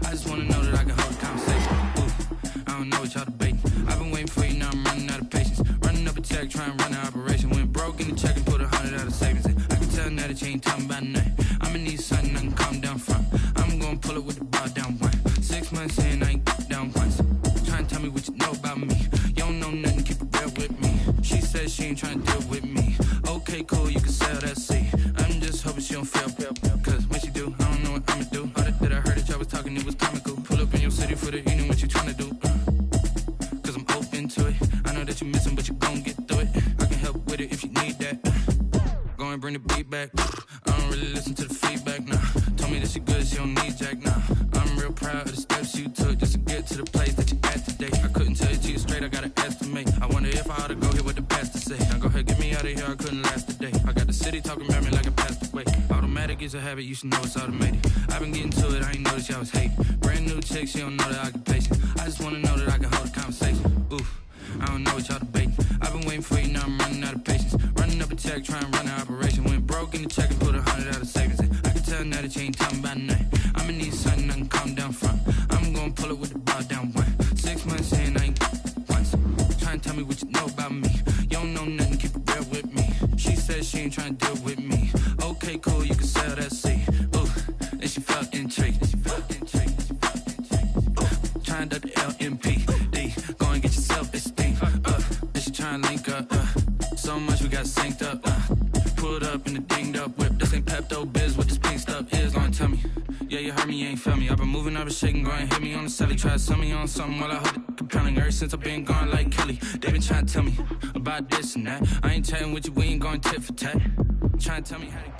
I just wanna know that I can hold a conversation. Ooh, I don't know what y'all debating. I've been waiting for you, now I'm running out of patience. Running up a check, trying to run an operation. Went broke in the check and put 100 out of savings in. I can tell now that you ain't talking about nothing. I'ma need something I can calm down from. I'm gonna pull it with the bar down one. 6 months in, I ain't down once. Trying to tell me what you know about me. You don't know nothing, keep it real with me. She said she ain't trying to deal with me. Okay, cool, you can sell that seat. I'm just hoping she don't fail. Cause when she do, I don't know what I'ma do. All that I heard that y'all was talking, it was comical. Pull up in your city for the evening, what you trying to do? Cause I'm open to it. I know that you're missing, but you gon' get through it. I can help with it if you need that. Go and bring the beat back. I don't really listen to the feedback, nah. Told me that she good, she don't need Jack, nah. I'm real proud of the steps you took just to get to the place that you at today. I couldn't tell you to you straight, I gotta estimate. I wonder if I ought to go hear what the pastor say. Now go ahead, get me out of here, I couldn't last a day. I got the city talking about me like I passed away. Automatic is a habit, you should know it's automated. I've been getting to it, I ain't noticed y'all was hating. Brand new chick, she don't know the occupation. I just wanna know that I can hold a conversation. Oof, I don't know what y'all debating. I've been waiting for you, now I'm running out of patience. Running up a check, trying to run an operation. Went broke in the check and put 100 out of savings in. I can tell now that you ain't talking about nothing. I'ma need something I can calm down from. I'm gonna pull it with the bar down one. 6 months in, I ain't once. Trying to tell me what you know about me. You don't know nothing, keep it real with me. She said she ain't trying to deal with me. Okay, cool, you can sell that seat. Ooh, and she felt intrigued. Trying to the LMPD. Go and get your self-esteem. And she trying to link up. So much we got synced up. Pulled up in the dinged up whip. This ain't Pepto-Biz, what this pink stuff is. Long tell me. Yeah, you heard me, you ain't felt me. I've been moving, I've been shaking, go and hit me on the celly. Try to sell me on something while I hold it compelling. Ever since I've been gone like Kelly, they been trying to tell me about this and that. I ain't chatting with you, we ain't going tit for tat. Trying to tell me how to...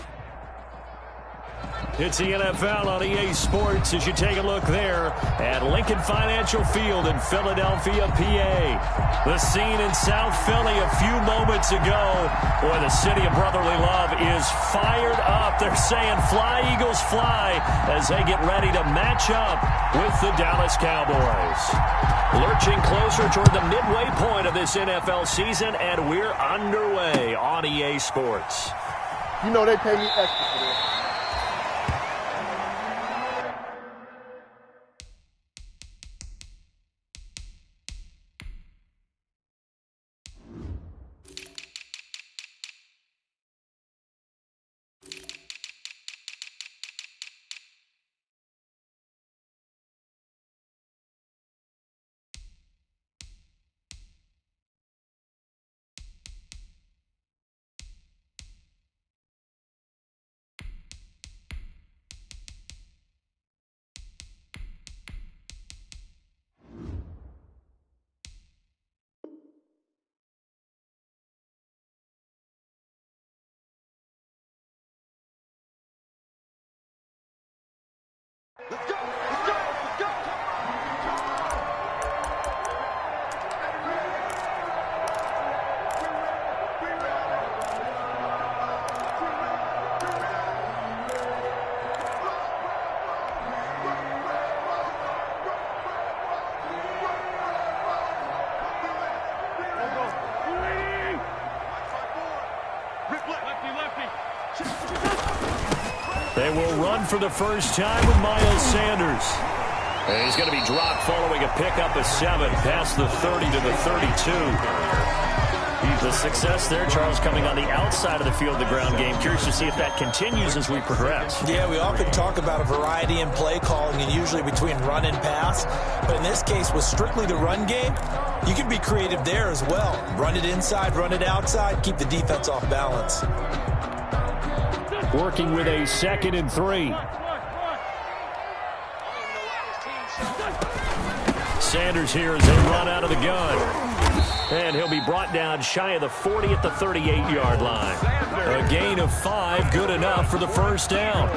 It's the NFL on EA Sports as you take a look there at Lincoln Financial Field in Philadelphia, PA. The scene in South Philly a few moments ago. Boy, the city of brotherly love is fired up. They're saying fly, Eagles, fly as they get ready to match up with the Dallas Cowboys. Lurching closer toward the midway point of this NFL season, and we're underway on EA Sports. You know they pay me extra for this. Let's go! Let's go! Let's go! They will run for the first time with Miles Sanders. And he's going to be dropped following a pickup of 7 past the 30 to the 32. The success there, Charles, coming on the outside of the field, the ground game. Curious to see if that continues as we progress. Yeah, we often talk about a variety in play calling and usually between run and pass. But in this case, with strictly the run game, you can be creative there as well. Run it inside, run it outside, keep the defense off balance. Working with a 2nd and 3. Sanders here as they run out of the gun. And he'll be brought down shy of the 40 at the 38-yard line. A gain of 5, good enough for the first down.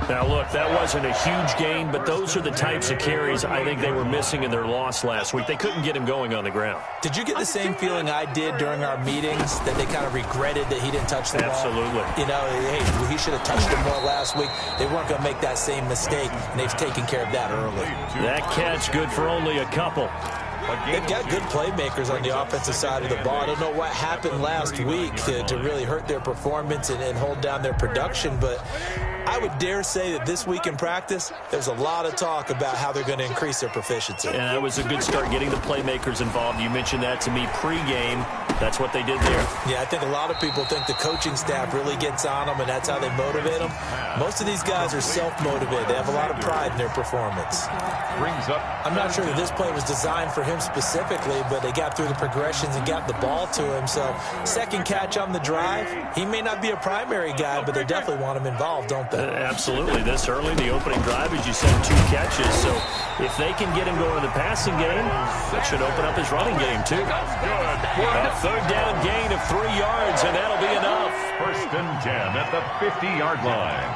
Now, look, that wasn't a huge gain, but those are the types of carries I think they were missing in their loss last week. They couldn't get him going on the ground. Did you get the same feeling I did during our meetings, that they kind of regretted that he didn't touch the ball? Absolutely. You know, hey, he should have touched it more last week. They weren't going to make that same mistake, and they've taken care of that early. That catch good for only a couple. They've got good playmakers on the offensive side of the ball. I don't know what happened last week to really hurt their performance and hold down their production, but I would dare say that this week in practice, there's a lot of talk about how they're going to increase their proficiency. And that was a good start getting the playmakers involved. You mentioned that to me pregame. That's what they did there. Yeah, I think a lot of people think the coaching staff really gets on them, and that's how they motivate them. Most of these guys are self-motivated. They have a lot of pride in their performance. I'm not sure that this play was designed for him specifically, but they got through the progressions and got the ball to him. So second catch on the drive, he may not be a primary guy, but they definitely want him involved, don't they? Absolutely. This early in the opening drive, as you said, 2 catches. So if they can get him going in the passing game, that should open up his running game, too. A third down gain of 3 yards, and that'll be enough. 1st and 10 at the 50-yard line.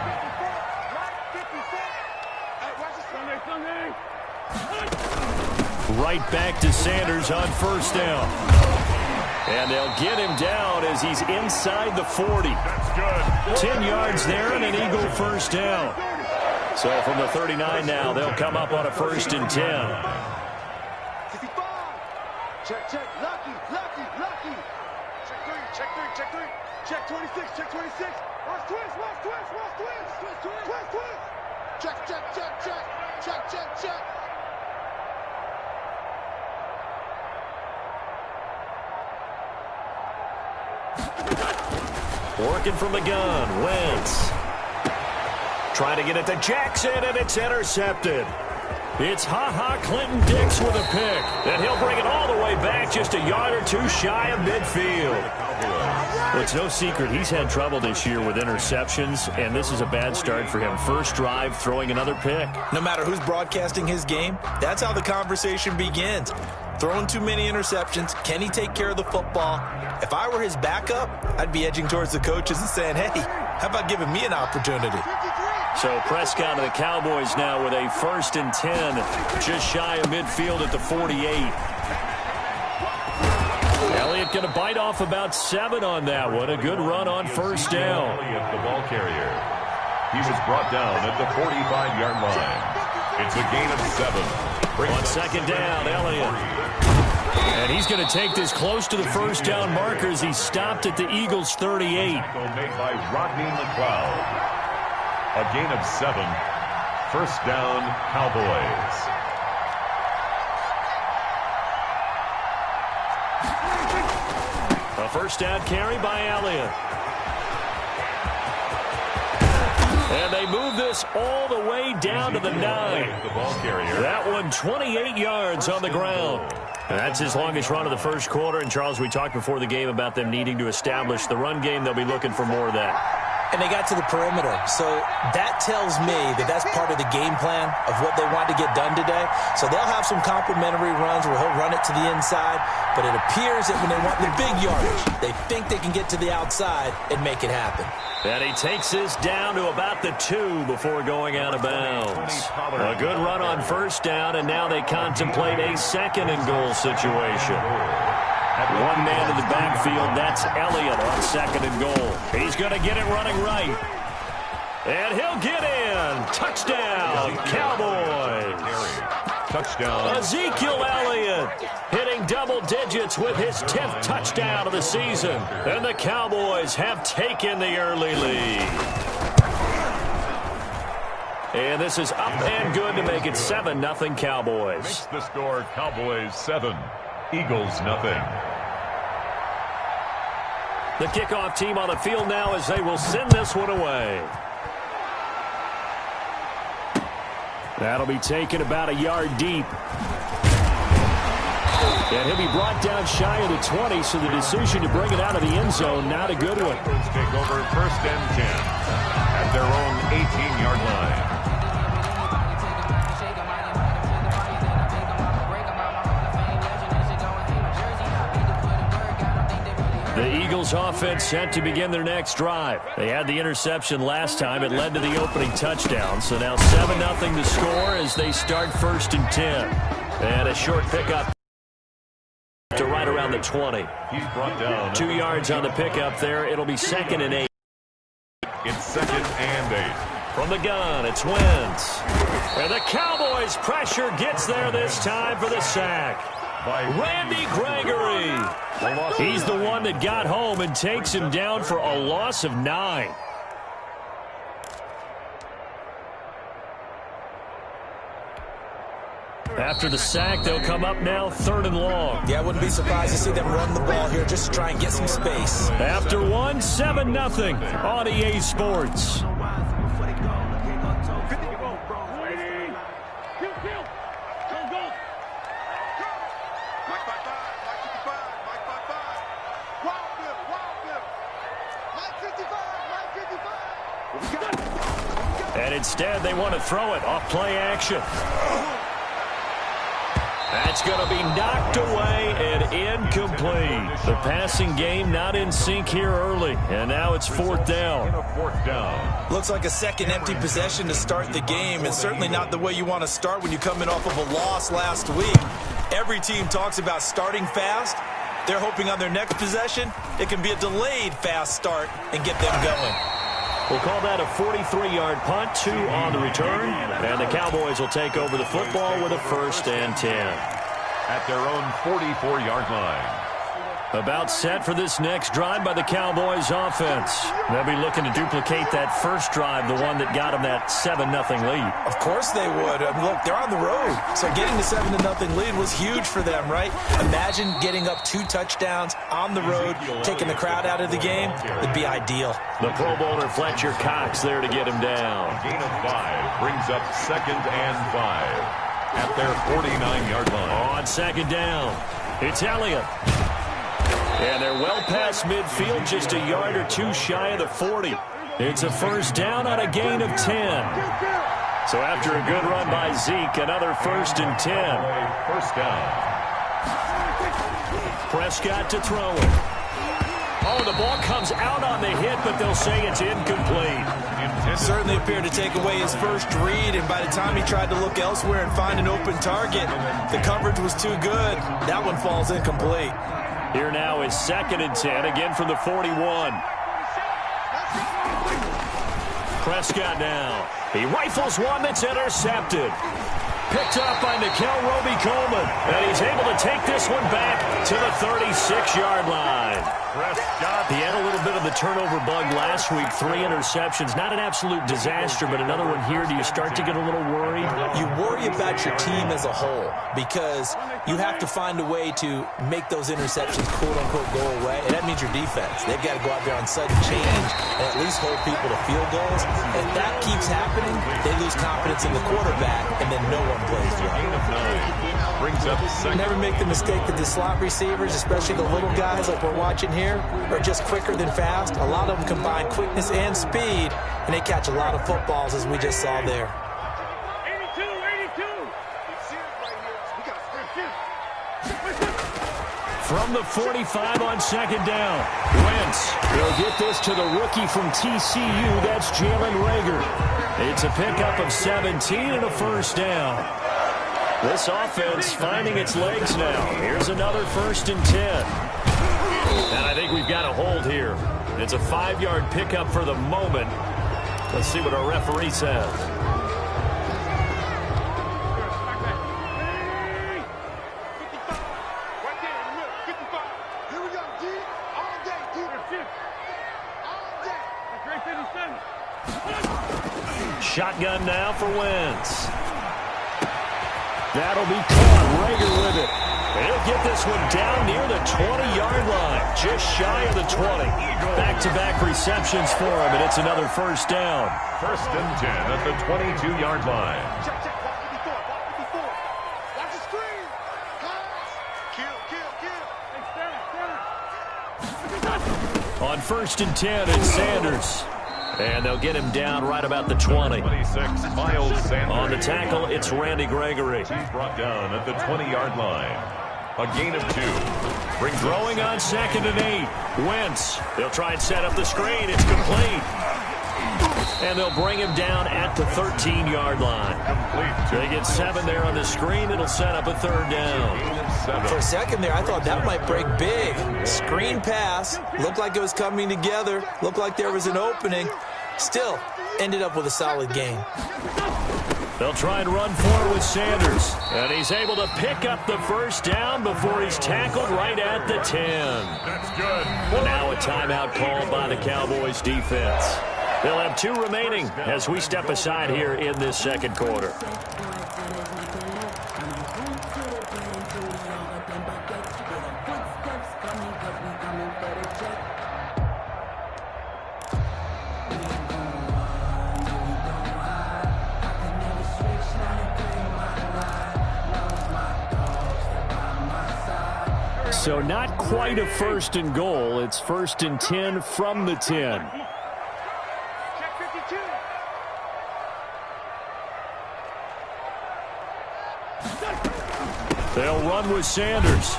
Right back to Sanders on 1st down. And they'll get him down as he's inside the 40. That's good. 10 yards there and an Eagle 1st down. So from the 39 now, they'll come up on a 1st and 10. 55. Check. Lucky. Check 3. Check 26. Check 26. Watch twist. Check. Working from the gun, Wentz. Trying to get it to Jackson, and it's intercepted. It's Clinton Dix with a pick. And he'll bring it all the way back just a yard or 2 shy of midfield. Well, it's no secret he's had trouble this year with interceptions, and this is a bad start for him. First drive, throwing another pick. No matter who's broadcasting his game, that's how the conversation begins. Throwing too many interceptions. Can he take care of the football? If I were his backup, I'd be edging towards the coaches and saying, hey, how about giving me an opportunity? So Prescott of the Cowboys now with a 1st and 10, just shy of midfield at the 48. Elliott going to bite off about 7 on that one. A good run on 1st down. Elliott, the ball carrier. He was brought down at the 45-yard line. It's a gain of 7. On 2nd down, Elliott. And he's going to take this close to the 1st down markers. He stopped at the Eagles' 38. Made by Rodney McLeod. A gain of 7. 1st down, Cowboys. A 1st down carry by Elliott. And they move this all the way down to the 9. That one 28 yards on the ground. And that's his longest run of the 1st quarter. And, Charles, we talked before the game about them needing to establish the run game. They'll be looking for more of that. And they got to the perimeter. So that tells me that that's part of the game plan of what they want to get done today. So they'll have some complimentary runs where he'll run it to the inside. But it appears that when they want the big yardage, they think they can get to the outside and make it happen. And he takes this down to about the 2 before going out of bounds. A good run on 1st down, and now they contemplate a 2nd and goal situation. 1 man in the backfield, that's Elliott on 2nd and goal. He's going to get it running right. And he'll get in. Touchdown, Cowboys. Touchdown. Ezekiel Elliott hitting double digits with his 10th touchdown of the season. And the Cowboys have taken the early lead. And this is up and good to make it 7-0 Cowboys. Makes the score Cowboys 7, Eagles 0. The kickoff team on the field now as they will send this one away. That'll be taken about a yard deep. And he'll be brought down shy of the 20, so the decision to bring it out of the end zone, not a good one. Take over 1st and 10 at their own 18-yard line. The Eagles offense set to begin their next drive. They had the interception last time. It led to the opening touchdown. So now 7-0 to score as they start 1st and 10. And a short pickup to right around the 20. He's brought down 2 yards on the pickup there. It'll be 2nd and 8. It's 2nd and 8. From the gun, it's Wentz. And the Cowboys' pressure gets there this time for the sack. by Randy Gregory. He's the one that got home and takes him down for a loss of 9. After the sack, they'll come up now 3rd and long. Yeah, I wouldn't be surprised to see them run the ball here just to try and get some space. After one, 7-0 on EA Sports. And instead, they want to throw it off play action. That's going to be knocked away and incomplete. The passing game not in sync here early, and now it's 4th down. Looks like a second empty possession to start the game, and certainly not the way you want to start when you come in off of a loss last week. Every team talks about starting fast. They're hoping on their next possession, it can be a delayed fast start and get them going. We'll call that a 43-yard punt, 2 on the return, and the Cowboys will take over the football with a 1st and 10. At their own 44-yard line. About set for this next drive by the Cowboys offense. They'll be looking to duplicate that first drive, the one that got them that 7-0 lead. Of course they would. Look, they're on the road, so getting the 7-0 lead was huge for them, right? Imagine getting up 2 touchdowns on the road, taking the crowd out of the game. It'd be ideal. The Pro Bowler Fletcher Cox there to get him down. Gain of 5 brings up 2nd and 5 at their 49-yard line. On 2nd down, it's Elliott. And they're well past midfield, just a yard or 2 shy of the 40. It's a 1st down on a gain of 10. So after a good run by Zeke, another 1st and 10. 1st down. Prescott to throw it. Oh, the ball comes out on the hit, but they'll say it's incomplete. Certainly appeared to take away his first read, and by the time he tried to look elsewhere and find an open target, the coverage was too good. That one falls incomplete. Here now is 2nd and 10, again from the 41. Prescott now. He rifles one that's intercepted. Picked up by Nickel Roby-Coleman. And he's able to take this one back to the 36-yard line. He had a little bit of the turnover bug last week. 3 interceptions. Not an absolute disaster, but another one here. Do you start to get a little worried? You worry about your team as a whole because you have to find a way to make those interceptions, quote-unquote, go away. And that means your defense. They've got to go out there on sudden change and at least hold people to field goals. If that keeps happening, they lose confidence in the quarterback, and then no one plays well. Brings up 2nd. Never make the mistake that the slot receivers, especially the little guys like we're watching here, are just quicker than fast. A lot of them combine quickness and speed, and they catch a lot of footballs, as we just saw there. 82. From the 45 on 2nd down. Wentz will get this to the rookie from TCU. That's Jalen Reagor. It's a pickup of 17 and a 1st down. This offense finding its legs now. Here's another 1st and 10. And I think we've got a hold here. It's a 5-yard pickup for the moment. Let's see what our referee says. Shotgun now for Wentz. That'll be caught. Reagor with it. He'll get this one down near the 20-yard line. Just shy of the 20. Back-to-back receptions for him, and it's another 1st down. 1st and 10 at the 22-yard line. Watch the screen. Kill. On 1st and 10, it's Sanders. And they'll get him down right about the 20. 26, Miles Sanders. On the tackle, it's Randy Gregory. He's brought down at the 20-yard line. A gain of 2. Throwing on 2nd and 8. Wentz. They'll try and set up the screen. It's complete. And they'll bring him down at the 13-yard line. They get 7 there on the screen. It'll set up a 3rd down. For a second there, I thought that might break big. Screen pass. Looked like it was coming together. Looked like there was an opening. Still, ended up with a solid gain. They'll try and run for it with Sanders. And he's able to pick up the first down before he's tackled right at the 10. That's good. And now a timeout called by the Cowboys defense. They'll have 2 remaining as we step aside here in this second quarter. So not quite a 1st and goal. It's 1st and 10 from the 10. Check 52. They'll run with Sanders.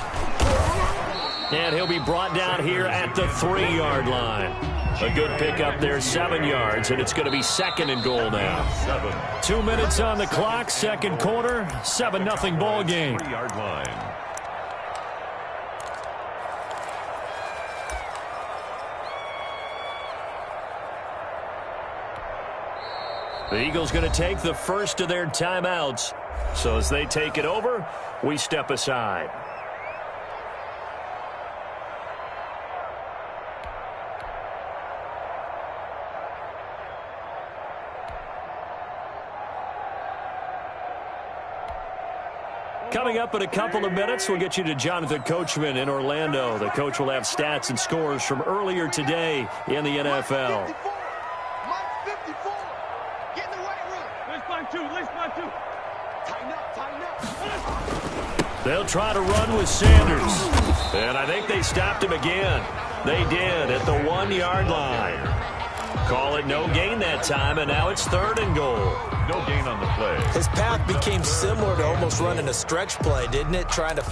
And he'll be brought down here at the 3-yard line. A good pickup there, 7 yards, and it's going to be 2nd and goal now. 2 minutes on the clock, second quarter, 7-0 ball game. 3-yard line. The Eagles going to take the first of their timeouts. So as they take it over, we step aside. Coming up in a couple of minutes, we'll get you to Jonathan Coachman in Orlando. The coach will have stats and scores from earlier today in the NFL. Mike 54. Get in the weight room. Let's find 2. Tighten up. They'll try to run with Sanders. And I think they stopped him again. They did at the 1-yard line. Call it no gain that time, and now it's 3rd and goal. No gain on the play. His path became similar to almost running a stretch play, didn't it? Trying to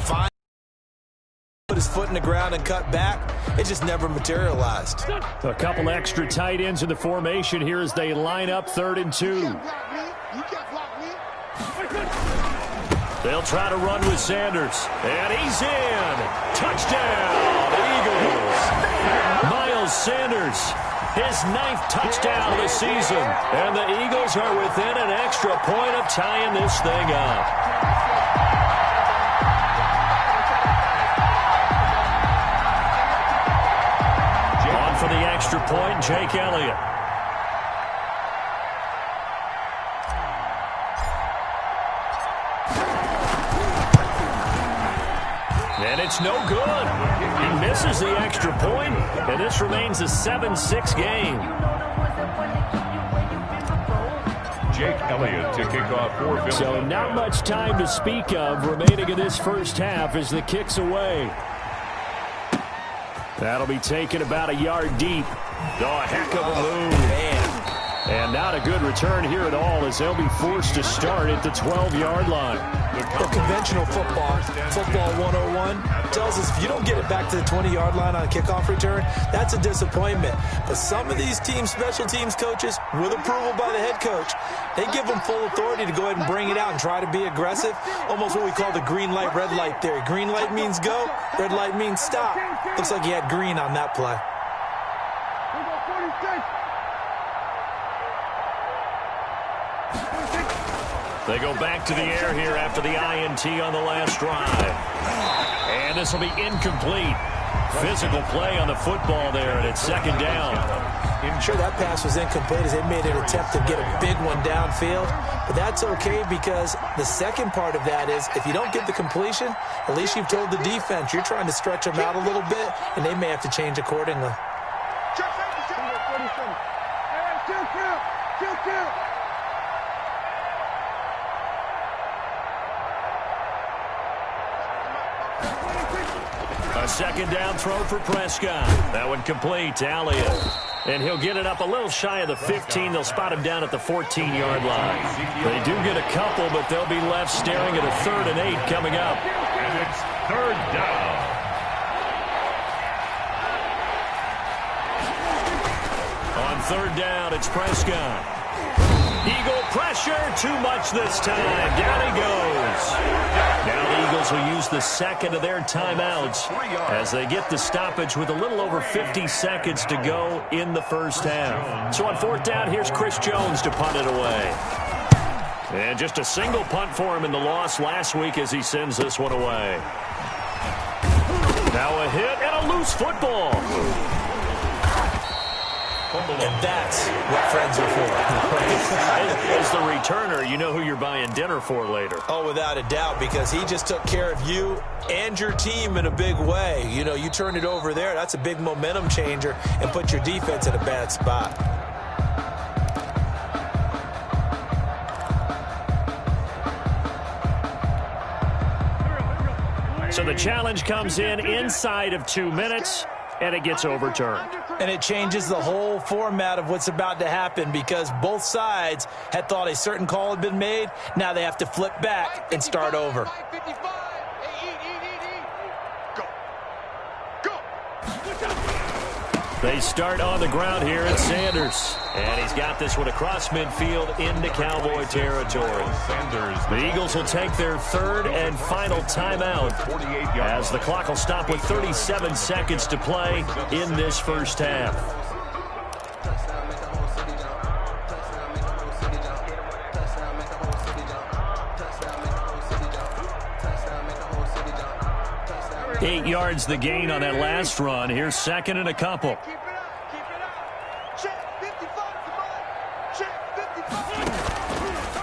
put his foot in the ground and cut back. It just never materialized. A couple extra tight ends in the formation here as they line up 3rd and 2. You can't block me. They'll try to run with Sanders. And he's in. Touchdown, Eagles. Miles Sanders, his 9th touchdown of the season. And the Eagles are within an extra point of tying this thing up. On for the extra point, Jake Elliott. And it's no good. He misses the extra point, and this remains a 7-6 game. Jake Elliott to kick off for Philadelphia. So not much time to speak of remaining in this first half as the kick's away. That'll be taken about a yard deep. Oh, a heck of a move. Man. And not a good return here at all as they'll be forced to start at the 12-yard line. Well, conventional football 101, tells us if you don't get it back to the 20-yard line on a kickoff return, that's a disappointment. But some of these special teams coaches, with approval by the head coach, they give them full authority to go ahead and bring it out and try to be aggressive. Almost what we call the green light, red light theory. Green light means go, red light means stop. Looks like he had green on that play. They go back to the air here after the INT on the last drive. And this will be incomplete. Physical play on the football there, and it's 2nd down. I'm sure that pass was incomplete as they made an attempt to get a big one downfield. But that's okay because the second part of that is if you don't get the completion, at least you've told the defense you're trying to stretch them out a little bit, and they may have to change accordingly. A 2nd down throw for Prescott. That one complete to Elliott. And he'll get it up a little shy of the 15. They'll spot him down at the 14-yard line. They do get a couple, but they'll be left staring at a 3rd and 8 coming up. And it's 3rd down. On 3rd down, it's Prescott. Eagle pressure, too much this time. Down he goes. Now the Eagles will use the 2nd of their timeouts as they get the stoppage with a little over 50 seconds to go in the first half. So on 4th down, here's Chris Jones to punt it away. And just a single punt for him in the loss last week as he sends this one away. Now a hit and a loose football. And that's what friends are for. As the returner, you know who you're buying dinner for later. Oh, without a doubt, because he just took care of you and your team in a big way. You know, you turn it over there, that's a big momentum changer, and put your defense in a bad spot. So the challenge comes in inside of 2 minutes, and it gets overturned. And it changes the whole format of what's about to happen because both sides had thought a certain call had been made. Now they have to flip back and start over. They start on the ground here at Sanders. And he's got this one across midfield into Cowboy territory. The Eagles will take their third and final timeout as the clock will stop with 37 seconds to play in this first half. Eight yards the gain on that last run. Here's second and a couple.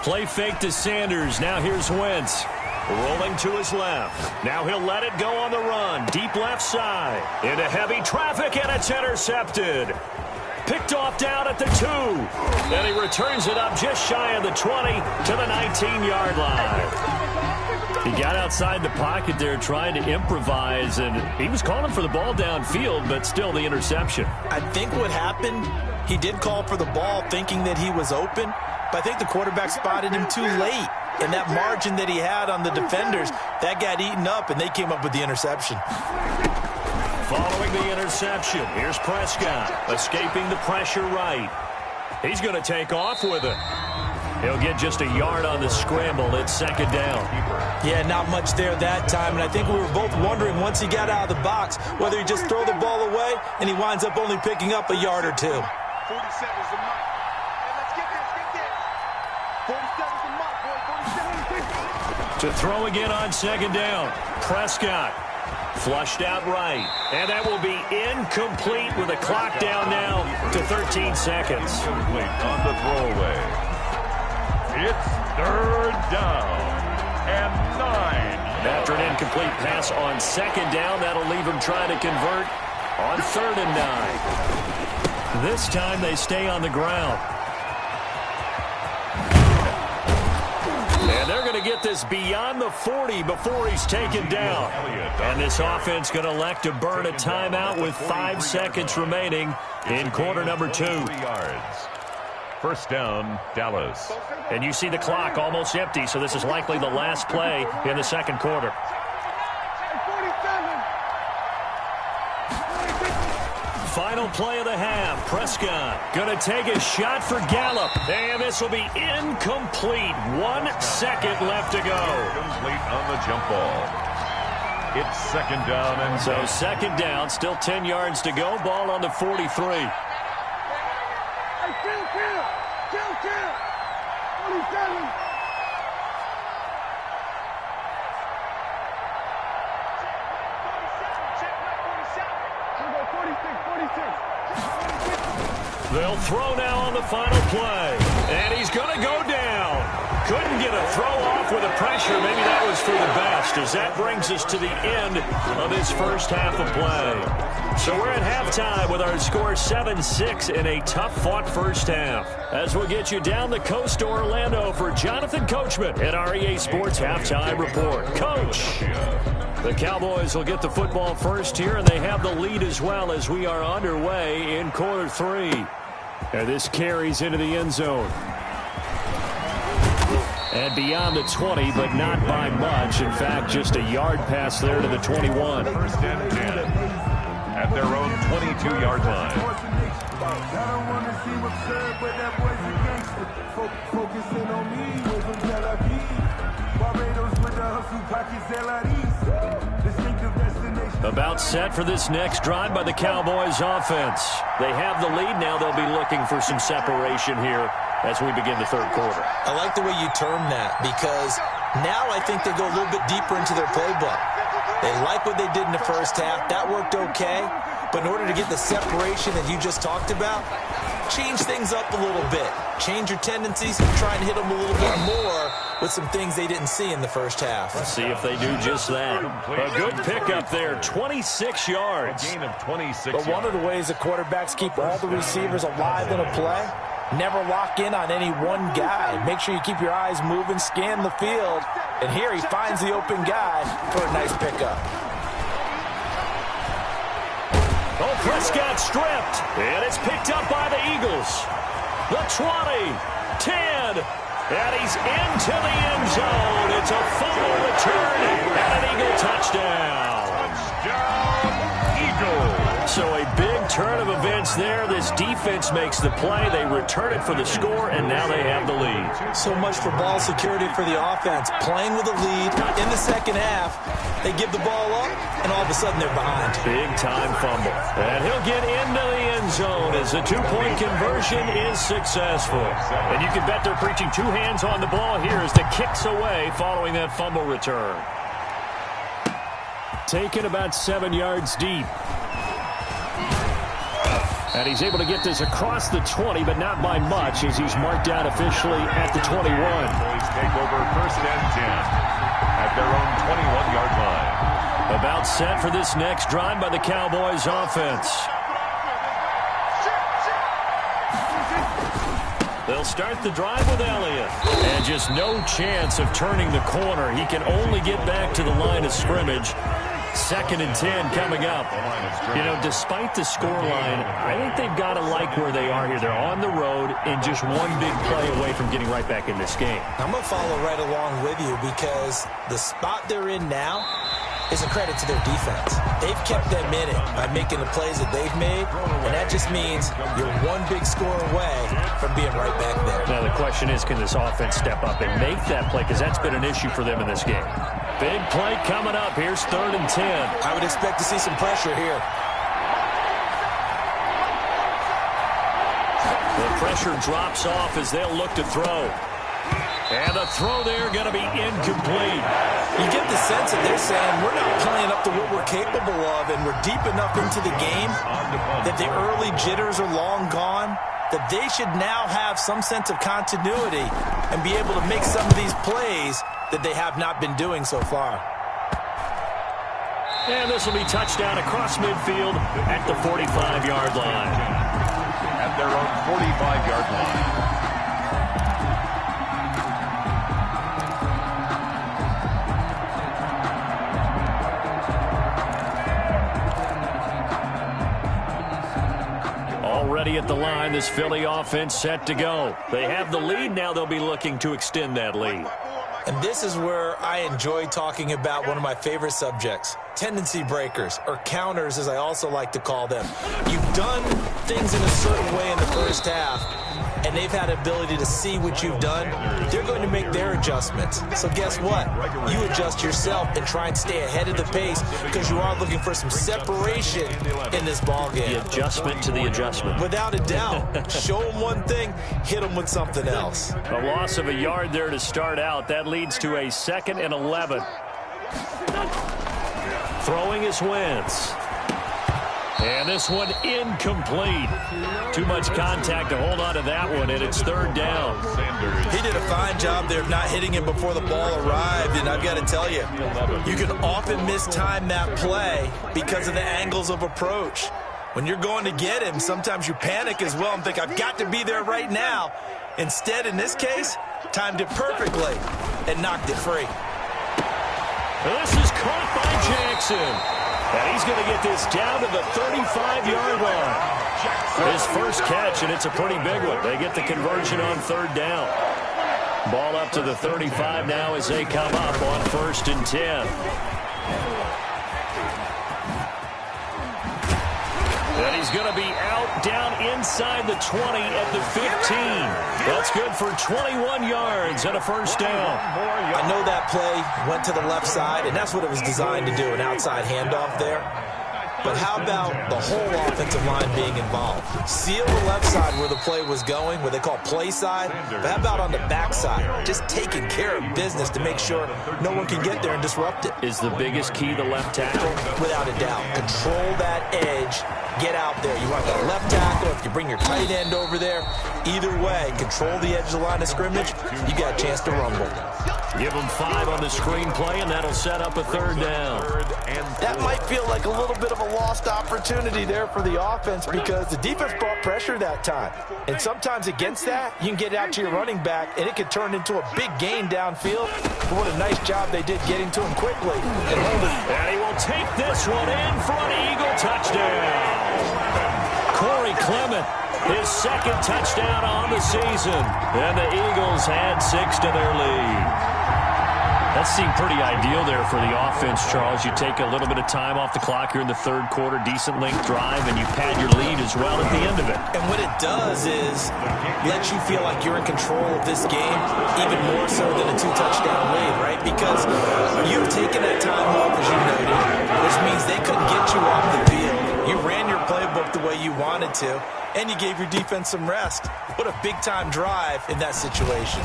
Play fake to Sanders. Now here's Wentz. Rolling to his left. Now he'll let it go on the run. Deep left side. Into heavy traffic, and it's intercepted. Picked off down at the 2. And he returns it up just shy of the 20 to the 19-yard line. He got outside the pocket there trying to improvise, and he was calling for the ball downfield, but still the interception. I think what happened, he did call for the ball thinking that he was open, but I think the quarterback spotted him too late. And that margin that he had on the defenders, that got eaten up, and they came up with the interception. Following the interception, here's Prescott, escaping the pressure right. He's going to take off with it. He'll get just a yard on the scramble. It's second down. Yeah, not much there that time, and I think we were both wondering once he got out of the box whether he just throw the ball away, and he winds up only picking up a yard or two. 47's the mark. Hey, let's get this. 47's the mark, boy. 47. To throw again on second down. Prescott flushed out right. And that will be incomplete with a clock down now to 13 seconds. Incomplete on the throwaway. It's third down and 9. After an incomplete pass on second down, that'll leave him trying to convert on third and 9. This time they stay on the ground. And they're going to get this beyond the 40 before he's taken down. And this offense going to elect to burn a timeout with 5 seconds remaining in quarter number 2. 3 yards. First down, Dallas. And you see the clock almost empty, so this is likely the last play in the second quarter. Final play of the half. Prescott going to take a shot for Gallup. And this will be incomplete. 1 second left to go. Complete on the jump ball. It's second down and so second down, still 10 yards to go. Ball on the 43. They'll throw now on the final play. And he's going to go down. Couldn't get a throw off with the pressure. Maybe that was for the best, as that brings us to the end of this first half of play. So we're at halftime with our score 7-6 in a tough-fought first half. As we'll get you down the coast to Orlando for Jonathan Coachman at REA Sports Halftime Report. Coach, the Cowboys will get the football first here, and they have the lead as well as we are underway in quarter 3. And this carries into the end zone. And beyond the 20, but not by much. In fact, just a yard pass there to the 21. First and 10 at their own 22-yard line. About set for this next drive by the Cowboys offense. They have the lead now. They'll be looking for some separation here as we begin the third quarter. I like the way you term that, because now I think they go a little bit deeper into their playbook. They like what they did in the first half. That worked okay. But in order to get the separation that you just talked about, change things up a little bit. Change your tendencies and try and hit them a little bit more with some things they didn't see in the first half. Let's see if they do just that. A good pickup there, 26 yards. A gain of 26 But one of the ways the quarterbacks keep all the receivers alive in a play, never lock in on any one guy. Make sure you keep your eyes moving, scan the field. And here he finds the open guy for a nice pickup. Oh, Prescott stripped, and it's picked up by the Eagles. The 20, 10, and he's into the end zone. It's a fumble return and an Eagle touchdown. Touchdown, Eagles. So a big turn of events there. This defense makes the play. They return it for the score, and now they have the lead. So much for ball security for the offense. Playing with a lead in the second half, they give the ball up, and all of a sudden they're behind. Big-time fumble. And he'll get into the end zone as the two-point conversion is successful. And you can bet they're preaching two hands on the ball here as the kick's away following that fumble return. Taken about 7 yards deep. And he's able to get this across the 20, but not by much, as he's marked out officially at the 21. Boys take over first and 10 at their own 21-yard line. About set for this next drive by the Cowboys offense. They'll start the drive with Elliott. And just no chance of turning the corner. He can only get back to the line of scrimmage. 2nd and 10 coming up. You know, despite the scoreline, I think they've got to like where they are here. They're on the road and just one big play away from getting right back in this game. I'm going to follow right along with you, because the spot they're in now is a credit to their defense. They've kept them in it by making the plays that they've made, and that just means you're one big score away from being right back there. Now the question is, can this offense step up and make that play, because that's been an issue for them in this game. Big play coming up. Here's 3rd and 10. I would expect to see some pressure here. The pressure drops off as they'll look to throw. And the throw there going to be incomplete. You get the sense that they're saying we're not playing up to what we're capable of, and we're deep enough into the game that the early jitters are long gone, that they should now have some sense of continuity and be able to make some of these plays that they have not been doing so far. And this will be touchdown across midfield at the 45-yard line. At their own 45-yard line. Already at the line, this Philly offense set to go. They have the lead. Now they'll be looking to extend that lead. And this is where I enjoy talking about one of my favorite subjects, tendency breakers, or counters as I also like to call them. You've done things in a certain way in the first half, and they've had ability to see what you've done. They're going to make their adjustments. So guess what? You adjust yourself and try and stay ahead of the pace, because you are looking for some separation in this ball game. The adjustment to the adjustment. Without a doubt. Show them one thing, hit them with something else. A loss of a yard there to start out. That leads to a 2nd and 11. Throwing is Wentz. And this one incomplete. Too much contact to hold on to that one, and it's 3rd down. He did a fine job there of not hitting him before the ball arrived, and I've got to tell you, you can often mistime that play because of the angles of approach. When you're going to get him, sometimes you panic as well and think, I've got to be there right now. Instead, in this case, timed it perfectly and knocked it free. This is caught by Jackson. And he's going to get this down to the 35-yard line. His first catch, and it's a pretty big one. They get the conversion on 3rd down. Ball up to the 35 now as they come up on 1st and 10. And he's going to be out down inside the 20 at the 15. That's good for 21 yards and a first down. I know that play went to the left side, and that's what it was designed to do, an outside handoff there. But how about the whole offensive line being involved? Seal the left side where the play was going, what they call play side. But how about on the back side? Just taking care of business to make sure no one can get there and disrupt it. Is the biggest key the left tackle? Without a doubt. Control that edge. Get out there. You want the left tackle. If you bring your tight end over there, either way, control the edge of the line of scrimmage. You got a chance to rumble. Give them 5 on the screenplay, and that'll set up a third down. That might feel like a little bit of a lost opportunity there for the offense because the defense brought pressure that time. And sometimes against that, you can get out to your running back, and it could turn into a big gain downfield. But what a nice job they did getting to him quickly and hold it. And he will take this one in for an Eagle touchdown. Corey Clement, his second touchdown on the season. And the Eagles add 6 to their lead. That seemed pretty ideal there for the offense, Charles. You take a little bit of time off the clock here in the third quarter, decent length drive, and you pad your lead as well at the end of it. And what it does is let you feel like you're in control of this game, even more so than a 2-touchdown lead, right? Because you've taken that time off, as you noted, which means they couldn't get you off the field. You ran your playbook the way you wanted to, and you gave your defense some rest. What a big-time drive in that situation.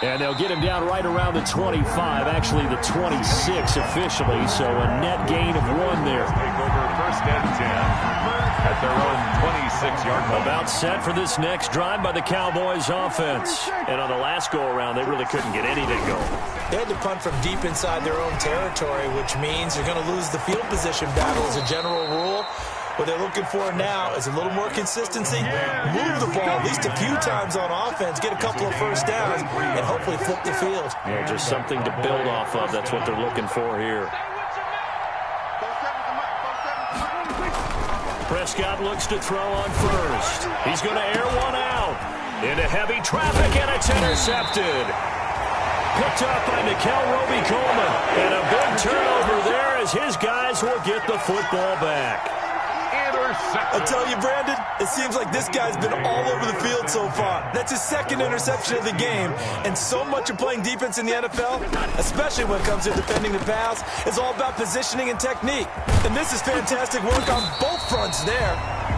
And they'll get him down right around the 25, actually the 26 officially, so a net gain of 1 there. Take over first and 10 at their own 26-yard line. About set for this next drive by the Cowboys offense. And on the last go-around, they really couldn't get anything going. They had to punt from deep inside their own territory, which means you're going to lose the field position battle as a general rule. What they're looking for now is a little more consistency, move the ball at least a few times on offense, get a couple of first downs, and hopefully flip the field. Yeah, just something to build off of. That's what they're looking for here. Prescott looks to throw on first. He's going to air one out into heavy traffic, and it's intercepted. Picked up by Nickel Roby-Coleman, and a big turnover there as his guys will get the football back. I tell you, Brandon, it seems like this guy's been all over the field so far. That's his second interception of the game. And so much of playing defense in the NFL, especially when it comes to defending the pass, is all about positioning and technique. And this is fantastic work on both fronts there.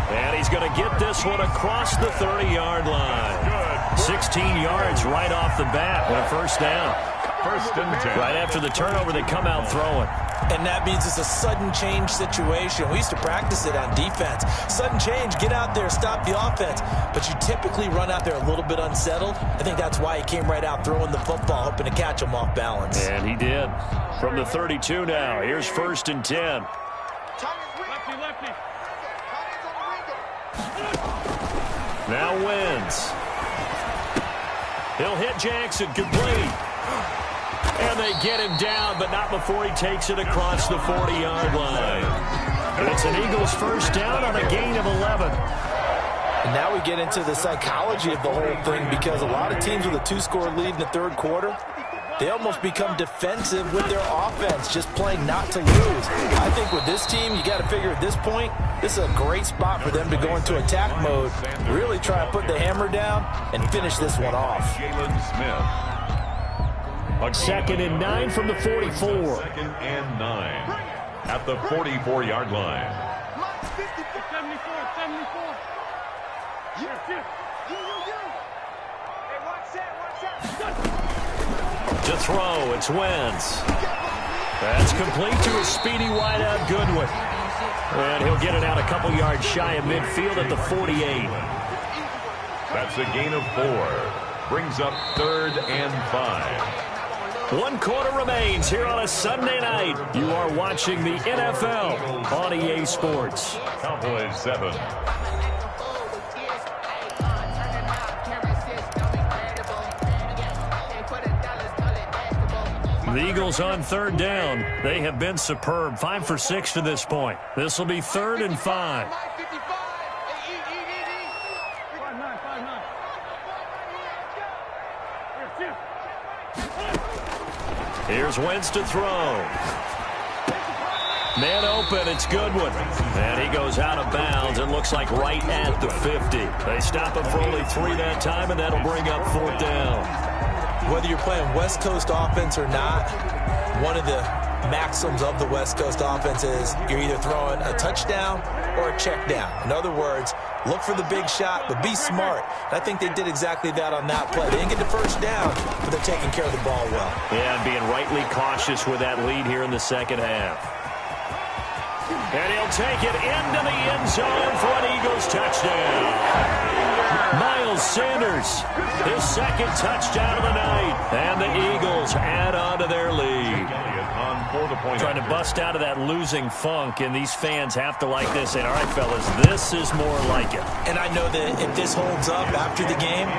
And he's going to get this one across the 30-yard line. 16 yards right off the bat with a first down. First and 10. Right after the turnover, they come out throwing. And that means it's a sudden change situation. We used to practice it on defense. Sudden change, get out there, stop the offense. But you typically run out there a little bit unsettled. I think that's why he came right out throwing the football, hoping to catch him off balance. And he did. From the 32 now, here's first and 10. Lefty. Now wins. He'll hit Jackson, complete. And they get him down, but not before he takes it across the 40-yard line. And it's an Eagles first down on a gain of 11. And now we get into the psychology of the whole thing because a lot of teams with a 2-score lead in the third quarter, they almost become defensive with their offense, just playing not to lose. I think with this team, you got to figure at this point, this is a great spot for them to go into attack mode, really try to put the hammer down and finish this one off. Jalen Smith. Second and 9 from the 44. Second and 9 at the 44-yard line. 74. To throw, it's Wentz. That's complete to a speedy wideout Goodwin. And he'll get it out a couple yards shy of midfield at the 48. That's a gain of 4. Brings up third and 5. 1 quarter remains here on a Sunday night. You are watching the NFL on EA Sports. Cowboys 7. The Eagles on third down. They have been superb. 5 for 6 to this point. This will be third and 5. Here's Wentz to throw. Man open, it's Goodwin. And he goes out of bounds. It looks like right at the 50. They stop him for only 3 that time, and that'll bring up 4th down. Whether you're playing West Coast offense or not, one of the maxims of the West Coast offense is you're either throwing a touchdown or a check down. In other words, look for the big shot, but be smart. And I think they did exactly that on that play. They didn't get the first down, but they're taking care of the ball well. Yeah, and being rightly cautious with that lead here in the second half. And he'll take it into the end zone for an Eagles touchdown. Miles Sanders, his 2nd touchdown of the night. And the Eagles add on to their lead. Trying to bust out of that losing funk, and these fans have to like this. And all right, fellas, this is more like it. And I know that if this holds up after the game,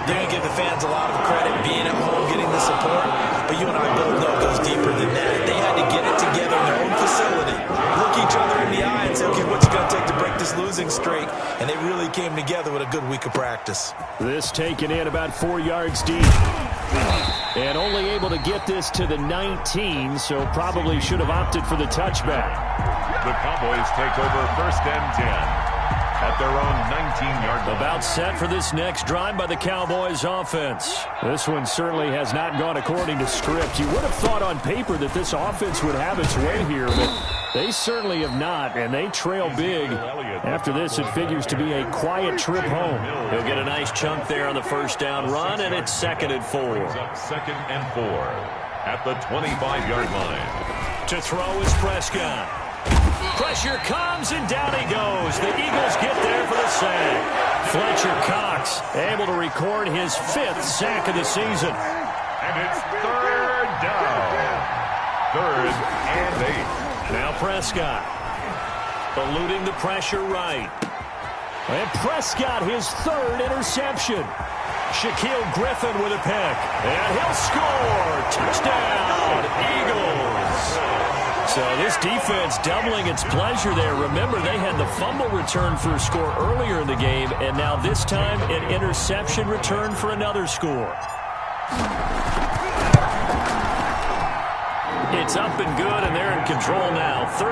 they're going to give the fans a lot of credit being at home, getting the support. But you and I both know it goes deeper than that. They had to get it together in their own facility, look each other in the eye and say, okay, what's it going to take to break this losing streak? And they really came together with a good week of practice. This taken in about 4 yards deep. And only able to get this to the 19, so probably should have opted for the touchback. The Cowboys take over 1st and 10 at their own 19-yard line. About set for this next drive by the Cowboys offense. This one certainly has not gone according to script. You would have thought on paper that this offense would have its way here, but they certainly have not, and they trail big. After this, it figures to be a quiet trip home. He'll get a nice chunk there on the 1st down run, and it's 2nd and 4. 2nd and 4 at the 25-yard line. To throw is Prescott. Pressure comes, and down he goes. The Eagles get there for the sack. Fletcher Cox able to record his 5th sack of the season. And it's 3rd down. 3rd and 8. Now Prescott eluding the pressure right. And Prescott his 3rd interception. Shaquille Griffin with a pick. And he'll score. Touchdown, Eagles. So this defense doubling its pleasure there. Remember, they had the fumble return for a score earlier in the game, and now this time an interception return for another score. It's up and good, and they're in control now, 35-7.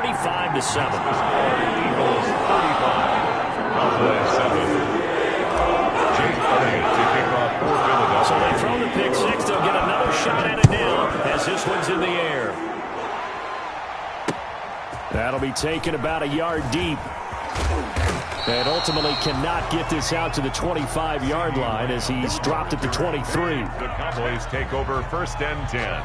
Eagles 35, Cowboys 7. Jake Elliott to kick off for Philadelphia. So they throw the pick 6. They'll get another shot at it now as this one's in the air. That'll be taken about a yard deep. And ultimately cannot get this out to the 25-yard line as he's dropped at the 23. The Cowboys take over 1st and 10.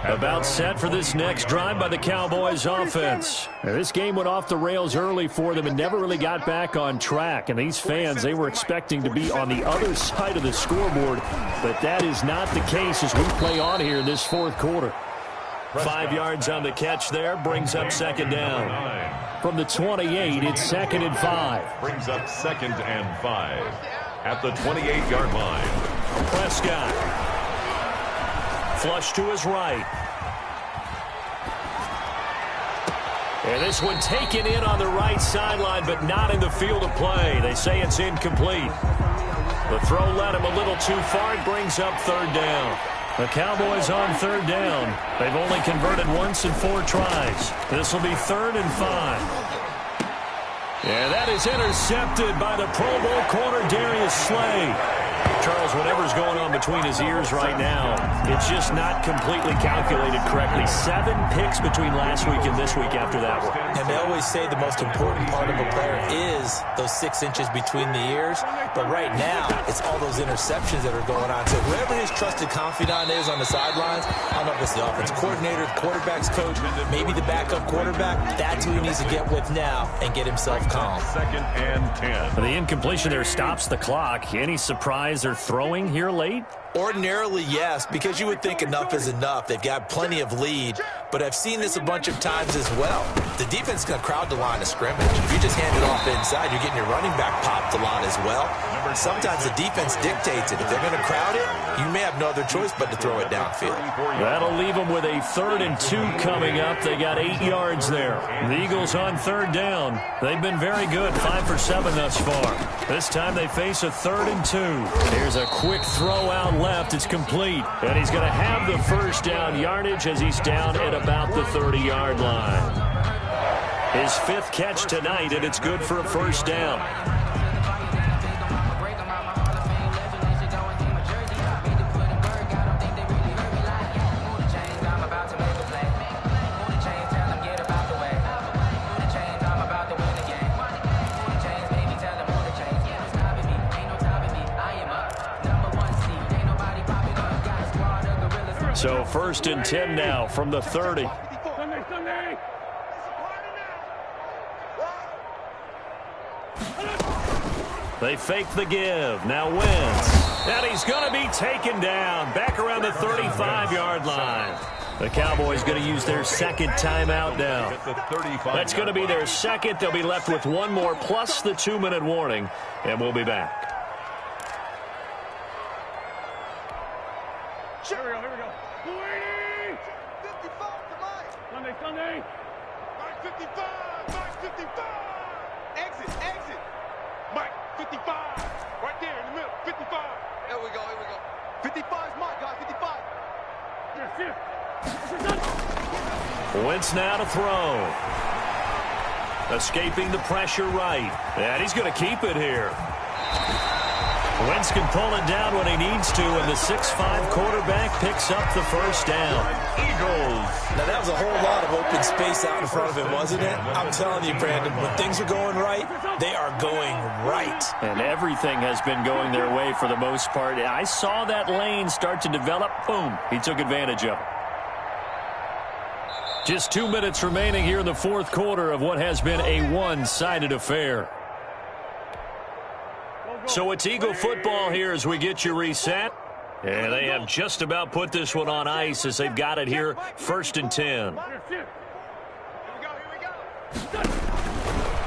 About set for this next drive by the Cowboys offense. Now, this game went off the rails early for them and never really got back on track. And these fans, they were expecting to be on the other side of the scoreboard. But that is not the case as we play on here in this 4th quarter. 5 yards on the catch there, brings up 2nd down. From the 28, it's 2nd and 5. Brings up 2nd and 5 at the 28-yard line. Prescott. Flush to his right. And this one taken in on the right sideline, but not in the field of play. They say it's incomplete. The throw led him a little too far. It brings up 3rd down. The Cowboys on 3rd down. They've only converted once in 4 tries. This will be 3rd and 5. And that is intercepted by the Pro Bowl corner, Darius Slay. Charles, whatever's going on between his ears right now, it's just not completely calculated correctly. 7 picks between last week and this week after that one. And they always say the most important part of a player is those 6 inches between the ears. But right now, it's all those interceptions that are going on. So whoever his trusted confidant is on the sidelines, I don't know if it's the offensive coordinator, the quarterback's coach, maybe the backup quarterback, that's who he needs to get with now and get himself calm. 2nd and 10. The incompletion there stops the clock. Any surprise they're throwing here late? Ordinarily, yes, because you would think enough is enough. They've got plenty of lead, but I've seen this a bunch of times as well. The defense is going to crowd the line of scrimmage. If you just hand it off inside, you're getting your running back popped a lot as well. Sometimes the defense dictates it. If they're going to crowd it, you may have no other choice but to throw it downfield. That'll leave them with a 3rd and 2 coming up. They got 8 yards there. The Eagles on 3rd down. They've been very good, 5 for 7 thus far. This time they face a 3rd and 2. Here's a quick throw out left. It's complete. And he's going to have the 1st down yardage as he's down at about the 30-yard line. His 5th catch tonight, and it's good for a first down. So 1st and 10 now from the 30. They fake the give. Now Wentz. And he's going to be taken down back around the 35-yard line. The Cowboys going to use their 2nd timeout now. That's going to be their 2nd. They'll be left with 1 more plus the 2-minute warning, and we'll be back. Here we go. 55 to Mike. Sunday. Mike 55. Mike 55. Exit. Mike 55. Right there in the middle. 55. Here we go. 55 is Mike, guys. 55. Wentz now to throw. Escaping the pressure right. And he's going to keep it here. Wentz can pull it down when he needs to, and the 6'5" quarterback picks up the first down. Eagles. Now, that was a whole lot of open space out in front of him, wasn't it? I'm telling you, Brandon, when things are going right, they are going right. And everything has been going their way for the most part. I saw that lane start to develop. Boom. He took advantage of it. Just 2 minutes remaining here in the 4th quarter of what has been a one-sided affair. So it's Eagle football here as we get you reset. And they have just about put this one on ice as they've got it here, 1st and 10. Here we go.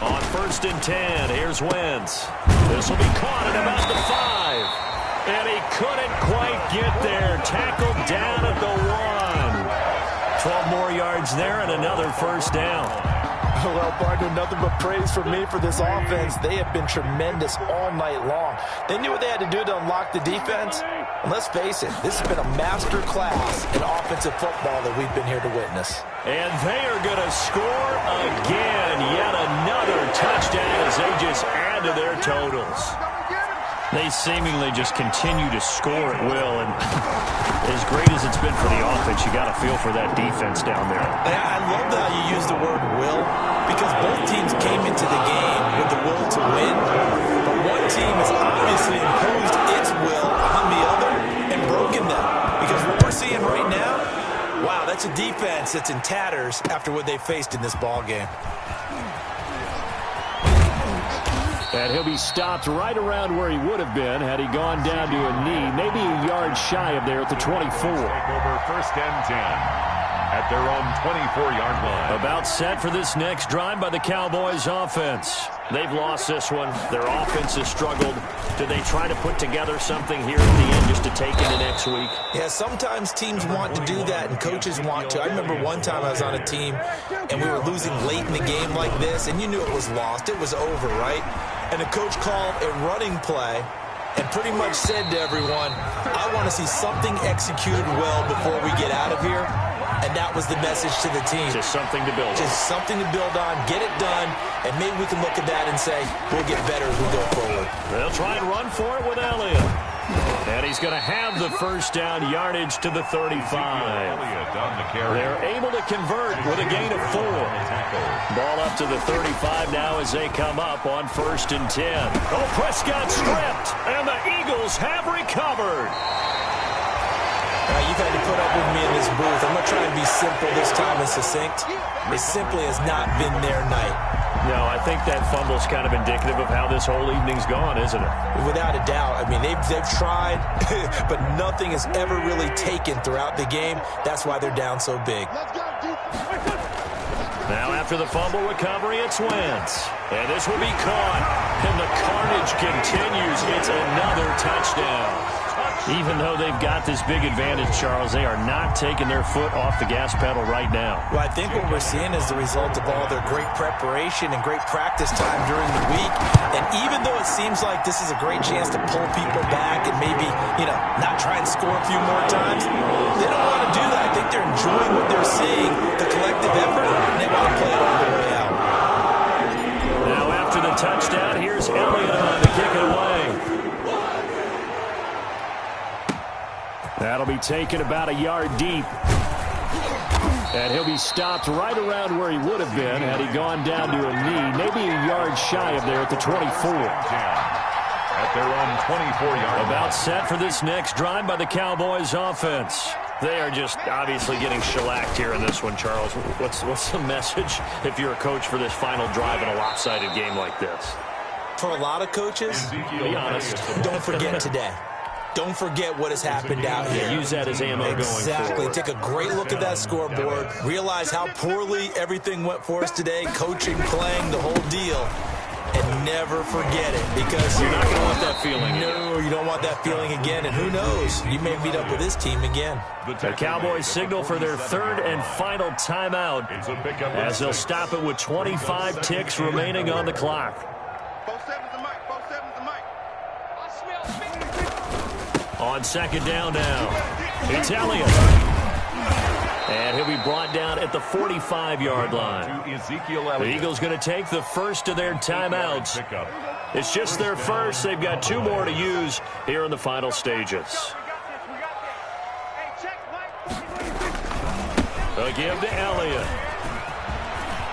On 1st and 10, here's Wentz. This will be caught at about the 5. And he couldn't quite get there. Tackled down at the 1. 12 more yards there and another first down. Well, partner, nothing but praise from me for this offense. They have been tremendous all night long. They knew what they had to do to unlock the defense. And let's face it, this has been a master class in offensive football that we've been here to witness. And they are going to score again. Yet another touchdown as they just add to their totals. They seemingly just continue to score at will. And as great as it's been for the offense, you got to feel for that defense down there. I love how you use the word will, because both teams came into the game with the will to win. But one team has obviously imposed its will on the other and broken them. Because what we're seeing right now, wow, that's a defense that's in tatters after what they faced in this ball game. And he'll be stopped right around where he would have been had he gone down to a knee, maybe a yard shy of there at the 24. Take over 1st and 10 at their own 24-yard line. About set for this next drive by the Cowboys offense. They've lost this one. Their offense has struggled. Do they try to put together something here at the end just to take into next week? Yeah, sometimes teams want to do that and coaches want to. I remember one time I was on a team and we were losing late in the game like this, and you knew it was lost. It was over, right? And the coach called a running play and pretty much said to everyone, I want to see something executed well before we get out of here. And that was the message to the team. Just something to build on. Just something to build on, get it done, and maybe we can look at that and say, we'll get better as we go forward. They'll try and run for it with Elliott. And he's going to have the first down, yardage to the 35. They're able to convert with a gain of 4. Ball up to the 35 now as they come up on 1st and 10. Oh, Prescott stripped, and the Eagles have recovered. You've had to put up with me in this booth. I'm going to try and be simple this time and succinct. It simply has not been their night. No, I think that fumble's kind of indicative of how this whole evening's gone, isn't it? Without a doubt. I mean, they've tried, but nothing has ever really taken throughout the game. That's why they're down so big. Now after the fumble recovery, it's Wentz. And this will be caught. And the carnage continues. It's another touchdown. Even though they've got this big advantage, Charles, they are not taking their foot off the gas pedal right now. Well, I think what we're seeing is the result of all their great preparation and great practice time during the week. And even though it seems like this is a great chance to pull people back and maybe, not try and score a few more times, they don't want to do that. I think they're enjoying what they're seeing, the collective effort, and they want to play it all the way out. touchdown. Here's Elliott on to kick it away. That'll be taken about a yard deep. And he'll be stopped right around where he would have been had he gone down to a knee, maybe a yard shy of there at the 24. At their own 24-yard. About set for this next drive by the Cowboys offense. They are just obviously getting shellacked here in this one, Charles. What's the message if you're a coach for this final drive in a lopsided game like this? For a lot of coaches, be honest, don't forget today. Don't forget what has happened out here. Use that as ammo going forward. Exactly. Take a great look at that scoreboard. Realize how poorly everything went for us today. Coaching, playing, the whole deal. And never forget it, because you're not going to want that feeling. No, you don't want that feeling again. And who knows? You may meet up with this team again. The Cowboys signal for their third and final timeout as they'll stop it with 25 ticks remaining on the clock. On second down now, it's Elliott. And he'll be brought down at the 45-yard line. The Eagles going to take the first of their timeouts. It's just their first. They've got 2 more to use here in the final stages. They'll give to Elliott.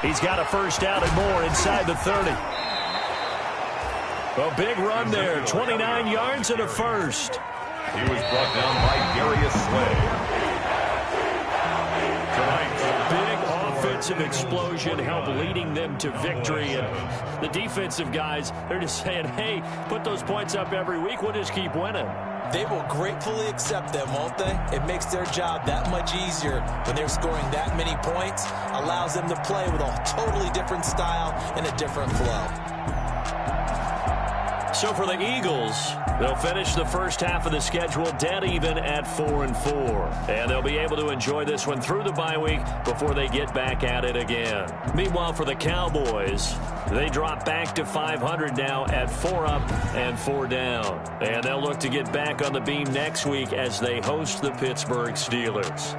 He's got a first down and more inside the 30. A big run there, 29 yards and a first. He was brought down by Darius Slay. Offensive explosion help leading them to victory, and the defensive guys, they're just saying, hey, put those points up every week, we'll just keep winning. They will gratefully accept them, won't they? It makes their job that much easier when they're scoring that many points, allows them to play with a totally different style and a different flow. So for the Eagles, they'll finish the first half of the schedule dead even at 4-4. And they'll be able to enjoy this one through the bye week before they get back at it again. Meanwhile, for the Cowboys, they drop back to 500 now at 4 up and 4 down. And they'll look to get back on the beam next week as they host the Pittsburgh Steelers.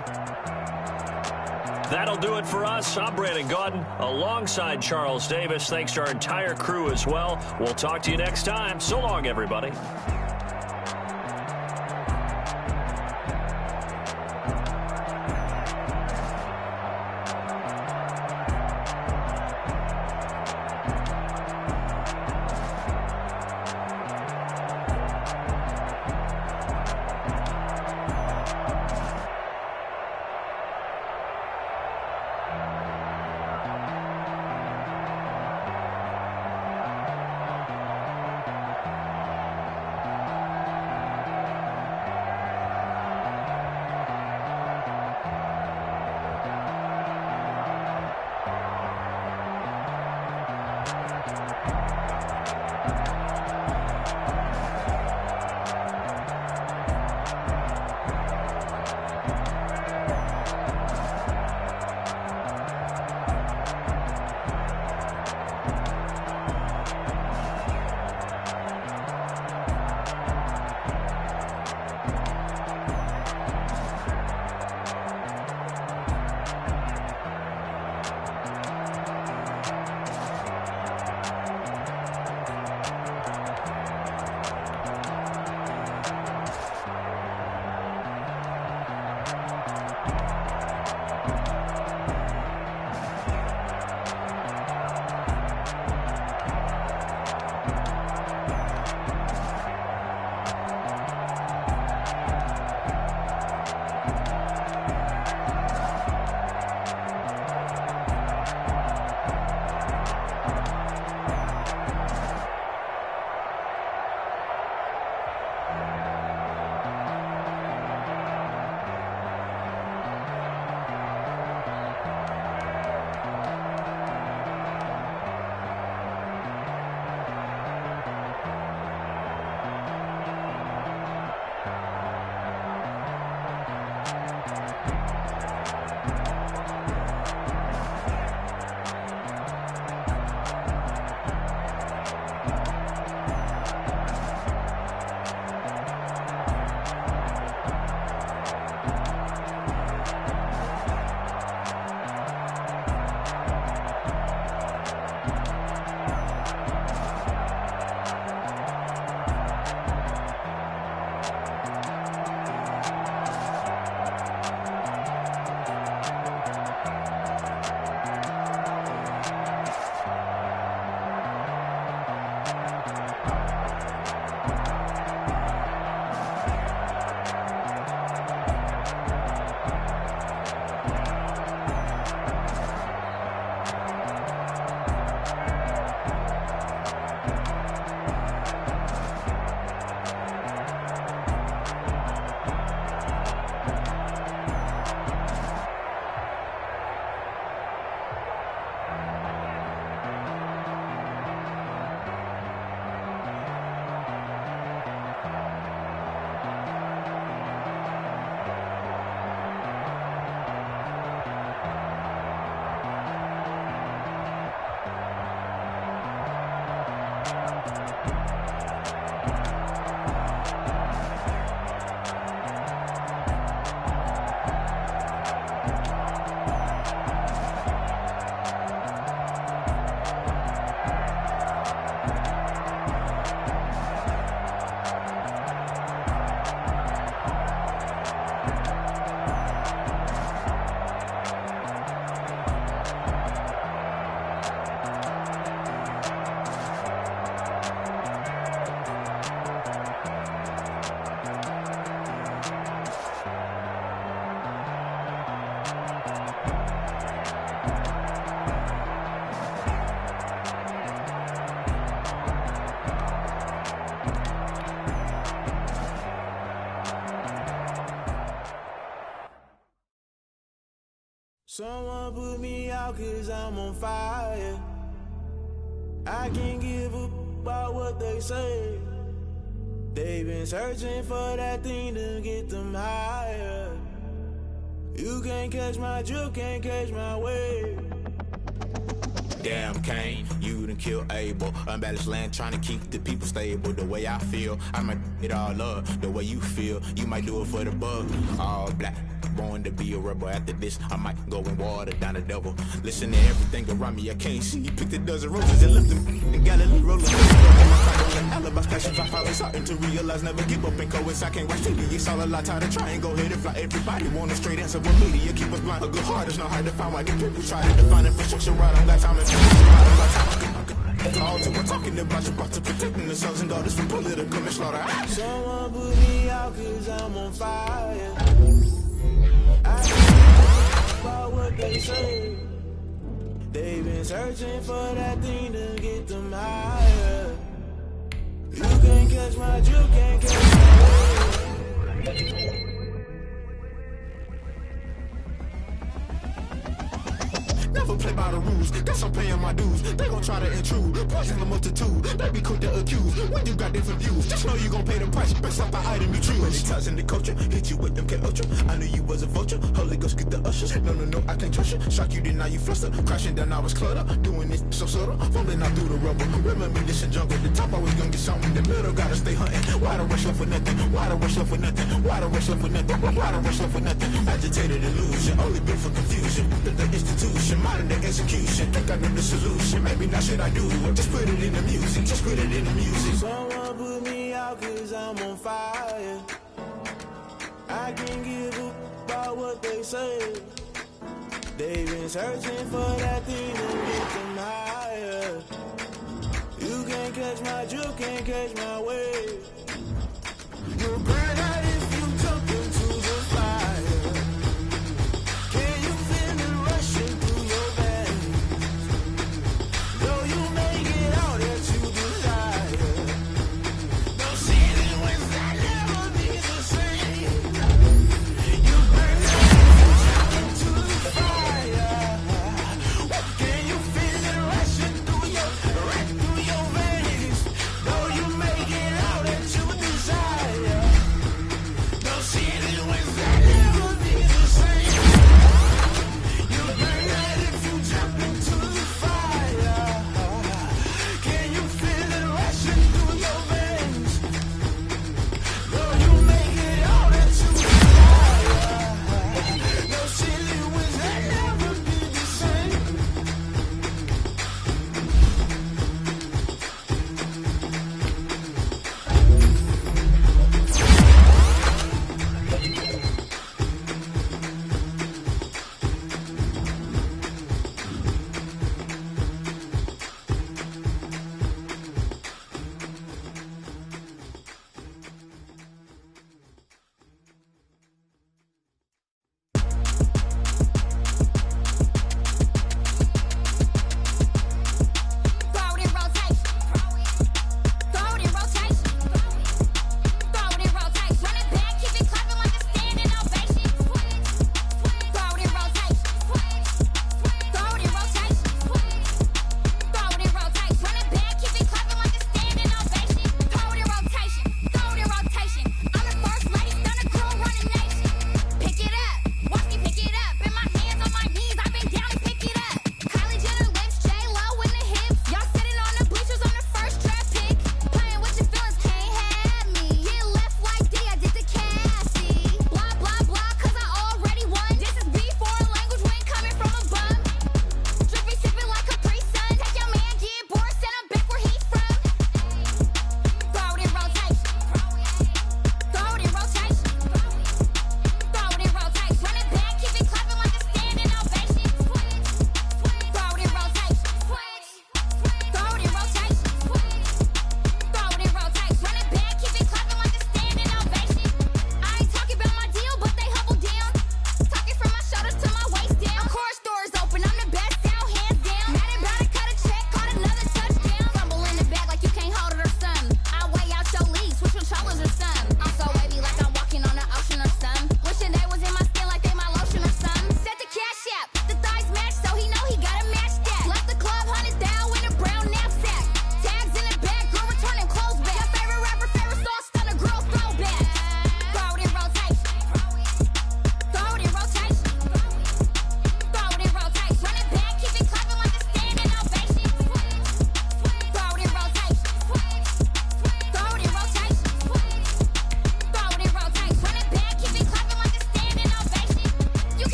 That'll do it for us. I'm Brandon Gaudin alongside Charles Davis. Thanks to our entire crew as well. We'll talk to you next time. So long, everybody. Someone put me out 'cause I'm on fire. I can't give a about what they say. They've been searching for that thing to get them higher. You can't catch my drift, can't catch my wave. Damn Kane, you done killed Abel. Unbalanced land trying to keep the people stable. The way I feel, I might it all up. The way you feel, you might do it for the bug. All black, born to be a rebel. After this, I might go and water down the devil. Listen to everything around me, I can't see. Picked a dozen roses and left them in Galilee rolling. Alibis flashing 5 hours starting to realize never give up and coincide. I can't watch TV, it's all a lot. Tired of trying, go ahead and fly. Everybody want a straight answer with media. Keep us blind, a good heart is not hard to find. Why the people try to define infrastructure right on that time and we're talking about your to protecting the sons and daughters from political manslaughter. Someone put me out 'cause I'm on fire. I can't about what they say. They've been searching for that thing to get them higher. You can't catch my drift, can't catch my wave. Never play by the rules, guess I'm paying my dues. They gon' try to intrude, poison the multitude. They be quick to accuse, when you got different views. Just know you gon' pay the price, based off the item you choose. When it ties in the culture, hit you with them K-Ultra. I knew you was a vulture, Holy Ghost get the ushers. No, I can't trust you, shock you, then now you fluster. Crashing down, I was cluttered, doing this so subtle. Falling out through the rubble, remember this in jungle. The top always gonna get something, the middle gotta stay hunting. Why the rush left for nothing, why the rush left for nothing, why the rush left for nothing, why the rush left for nothing. Agitated illusion, only built for confusion. The institution, modern day execution. Think I know the solution, maybe not should I do it. Just put it in the music, just put it in the music. Someone put me out 'cause I'm on fire. I can't give a about what they say. They've been searching for that thing to get them higher. You can't catch my drift, can't catch my wave. You'll burn out if you jump into the fire. Can you feel it rushing through your veins? Though you make it all that you desire. Don't see it when I never be the same. You burn out if you jump into the fire. Can you feel it rushing through your veins? Though you make it all that you desire.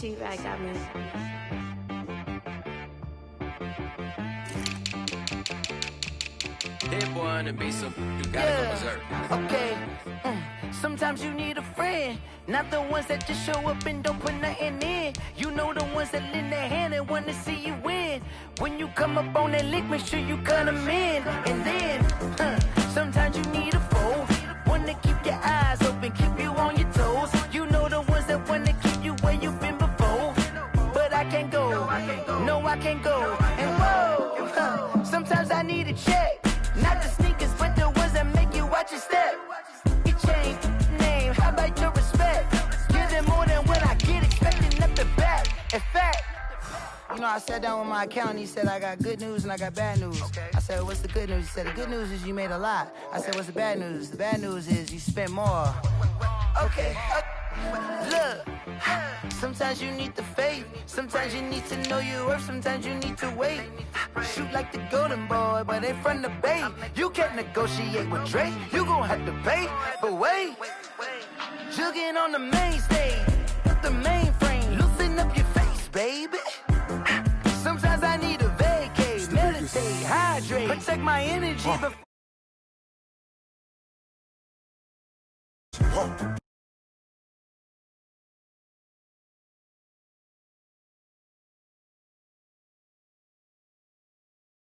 She-Rag got me. Hit boy on the beat, so you gotta go berserk. Okay. Sometimes you need a friend, not the ones that just show up and don't put nothing in. You know the ones that lend their hand and wanna see you win. When you come up on that lick, make sure you cut them in. And then, sometimes you need a foe, one to keep your eyes open, keep you on your toes. You know the ones that wanna keep you where you've been before. But I can't go, no I can't go. And whoa, sometimes I need a check, not the sneakers, but the ones that make you watch your step. Change name, how about your respect? Give them more than what I get, expecting up the back. In fact, you know, I sat down with my accountant, he said, I got good news and I got bad news. Okay. I said, what's the good news? He said, the good news is you made a lot. I said, what's the bad news? The bad news is you spent more. Okay, look, sometimes you need the faith, sometimes you need to know your worth, sometimes you need to wait. Shoot like the golden boy, but they from the bay. You can't negotiate with Drake, you gon' have to pay. But wait, jugging on the main stage, the mainframe, loosen up your face, baby. Sometimes I need a vacate, meditate, hydrate, protect my energy before